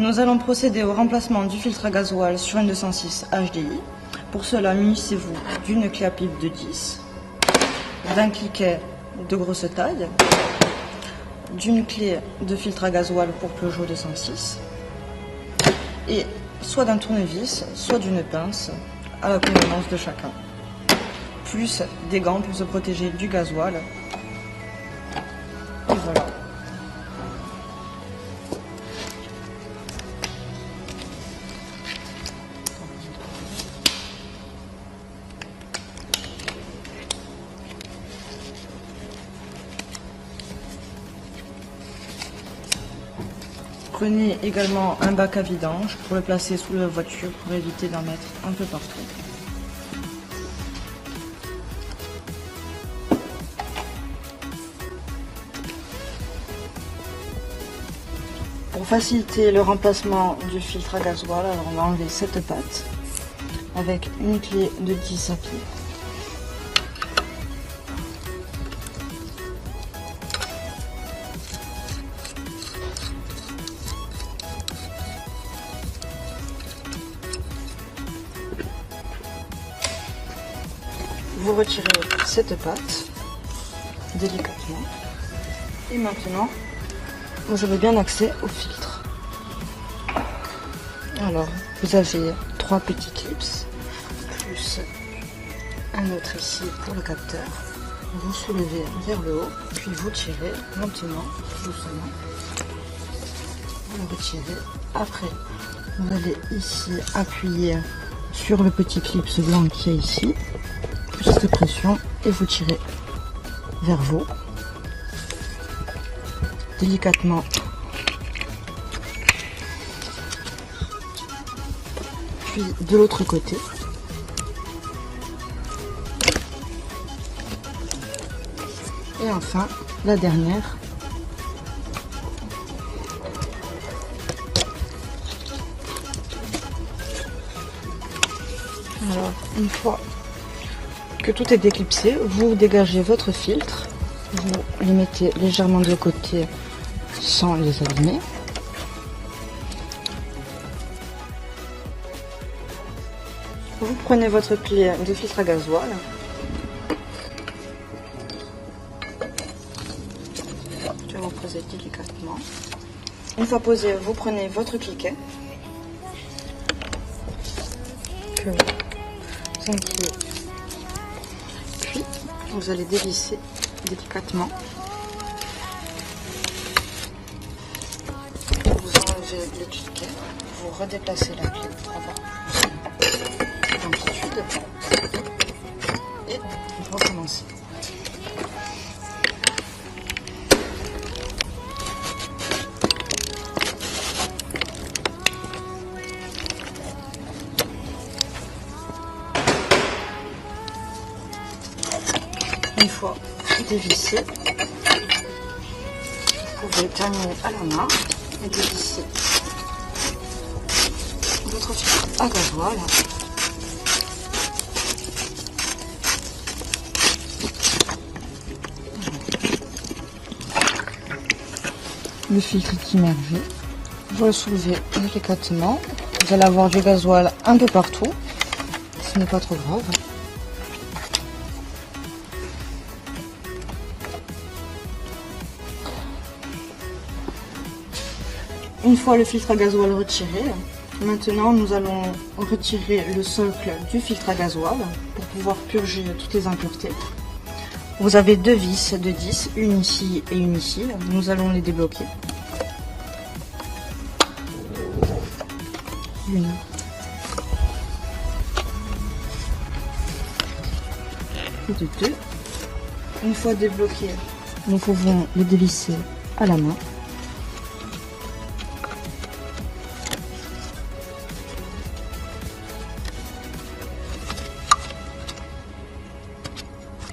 Nous allons procéder au remplacement du filtre à gasoil sur une 206 HDI. Pour cela, munissez-vous d'une clé à pipe de 10, d'un cliquet de grosse taille, d'une clé de filtre à gasoil pour Peugeot 206 et soit d'un tournevis, soit d'une pince à la convenance de chacun, plus des gants pour se protéger du gasoil. Et voilà. Prenez également un bac à vidange pour le placer sous la voiture pour éviter d'en mettre un peu partout. Pour faciliter le remplacement du filtre à gasoil, alors on va enlever cette patte avec une clé de 10 à pied. Vous retirez cette patte délicatement et maintenant vous avez bien accès au filtre. Alors vous avez 3 petits clips plus un autre ici pour le capteur. Vous soulevez vers le haut puis vous tirez lentement, doucement. Vous le retirez. Après vous allez ici appuyer sur le petit clip blanc qui est ici. Juste pression et vous tirez vers vous délicatement, puis de l'autre côté et enfin la dernière. Alors une fois que tout est déclipsé, vous dégagez votre filtre, vous les mettez légèrement de côté sans les abîmer. Vous prenez votre clé de filtre à gasoil, je vais vous poser délicatement. Une fois posé, vous prenez votre cliquet que vous inclinez. Vous allez dévisser délicatement. Vous enlevez le cliquet, vous redéplacez la clé pour avoir plus d'amplitude et vous recommencez. Une fois dévissé, vous pouvez terminer à la main et dévisser votre filtre à gasoil. Le filtre est immergé, vous le soulevez délicatement, vous allez avoir du gasoil un peu partout, ce n'est pas trop grave. Une fois le filtre à gasoil retiré, maintenant nous allons retirer le socle du filtre à gasoil pour pouvoir purger toutes les impuretés. Vous avez 2 vis de 10, une ici et une ici. Nous allons les débloquer. Une. Et de 2. Une fois débloqué, nous pouvons le dévisser à la main.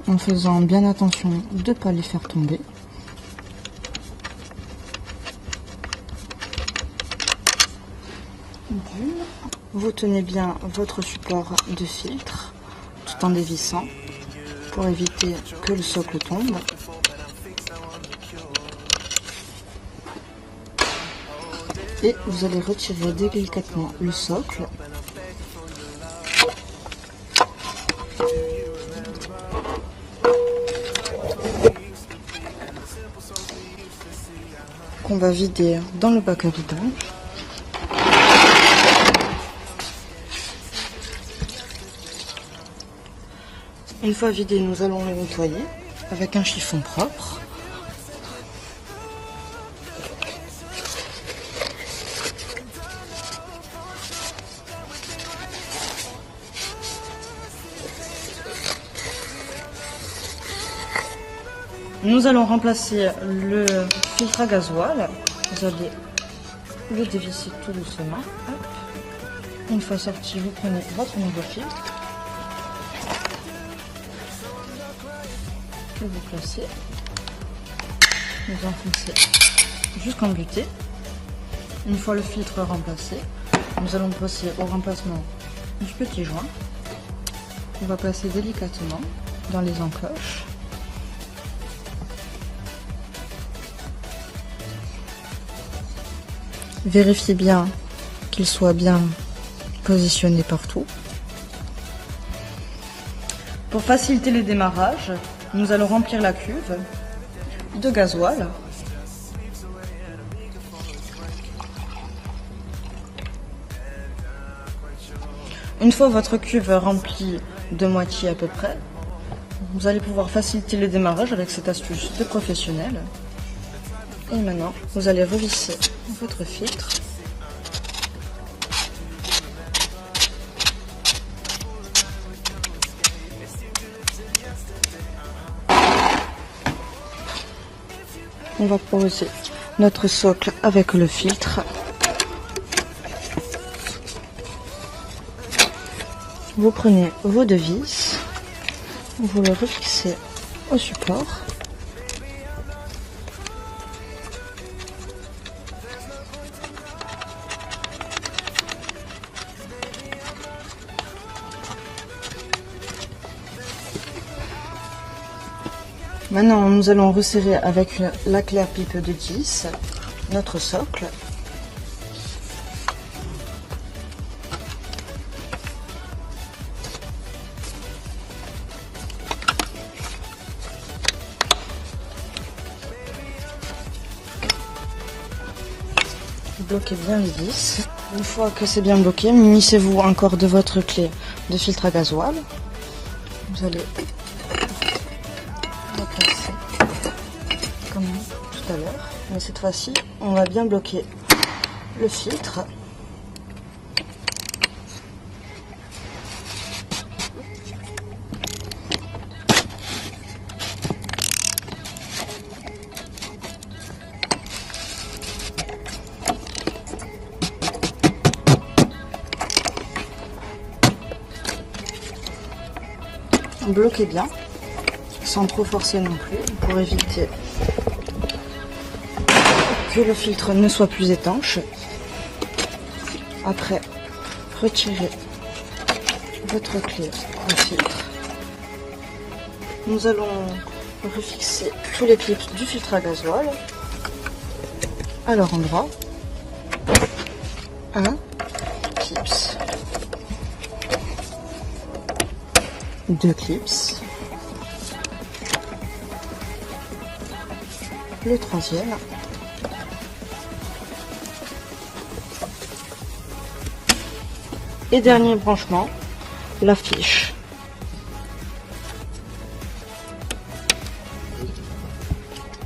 En faisant bien attention de ne pas les faire tomber. Vous tenez bien votre support de filtre tout en dévissant pour éviter que le socle tombe. Et vous allez retirer délicatement le socle. Qu'on va vider dans le bac à vidange. Une fois vidé, nous allons le nettoyer avec un chiffon propre. Nous allons remplacer le filtre à gasoil. Vous allez le dévisser tout doucement. Hop. Une fois sorti, vous prenez votre nouveau filtre que vous placez. Vous enfoncez jusqu'en butée. Une fois le filtre remplacé, nous allons passer au remplacement du petit joint. On va placer délicatement dans les encoches. Vérifiez bien qu'il soit bien positionné partout. Pour faciliter le démarrage, nous allons remplir la cuve de gasoil. Une fois votre cuve remplie de moitié à peu près, vous allez pouvoir faciliter le démarrage avec cette astuce de professionnel. Et maintenant, vous allez revisser votre filtre. On va poser notre socle avec le filtre. Vous prenez vos deux vis, vous le refixez au support. Maintenant, nous allons resserrer avec la claire pipe de 10 notre socle. Bloquez bien les vis. Une fois que c'est bien bloqué, munissez-vous encore de votre clé de filtre à gasoil. Vous allez replacer comme tout à l'heure, mais cette fois-ci, on va bien bloquer le filtre. Bloquez bien, sans trop forcer non plus, pour éviter que le filtre ne soit plus étanche. Après, retirez votre clé de filtre. Nous allons refixer tous les clips du filtre à gasoil à leur endroit. Un clips. 2 clips, le troisième, et dernier branchement, la fiche.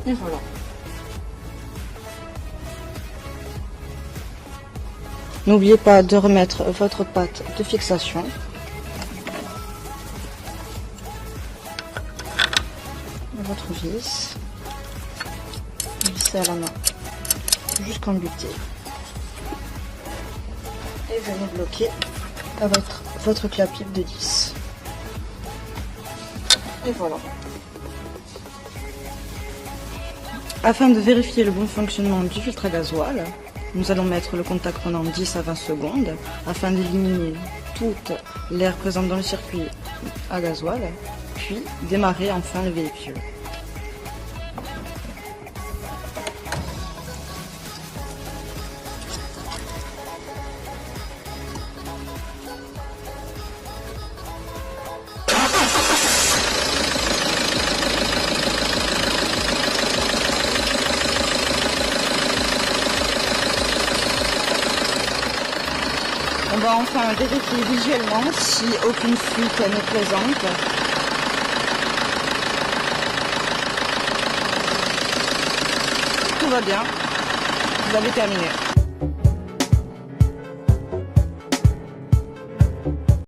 Et voilà. N'oubliez pas de remettre votre pâte de fixation. Votre vis, vissez à la main jusqu'en butée et venez bloquer avec votre clé à pipe de 10. Et voilà. Afin de vérifier le bon fonctionnement du filtre à gasoil, nous allons mettre le contact pendant 10 à 20 secondes afin d'éliminer toute l'air présent dans le circuit à gasoil, puis démarrer enfin le véhicule. va enfin vérifier visuellement si aucune fuite n'est présente. Tout va bien. Vous avez terminé.